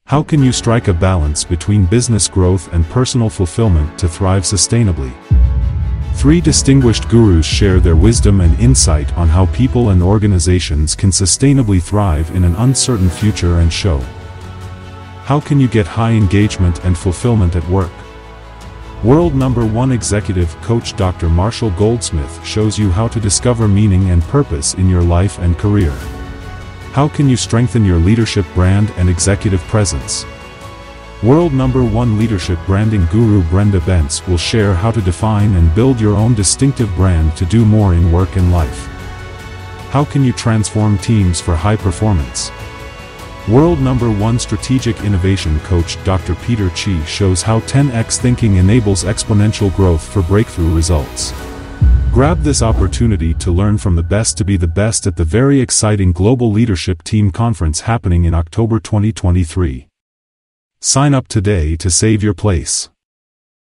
How can you strike a balance between business growth and personal fulfillment to thrive sustainably? 3 distinguished gurus share their wisdom and insight on how people and organizations can sustainably thrive in an uncertain future and show how can you get high engagement and fulfillment at work. World #1 Executive Coach Dr. Marshall Goldsmith shows you how to discover meaning and purpose in your life and career. How can you strengthen your leadership brand and executive presence? World #1 leadership branding guru Brenda Bence will share how to define and build your own distinctive brand to do more in work and life. How can you transform teams for high performance? World #1 strategic innovation coach Dr. Chee shows how 10x thinking enables exponential growth for breakthrough results. Grab this opportunity to learn from the best to be the best at the very exciting Global Leadership Team Conference happening in October 2023. Sign up today to save your place.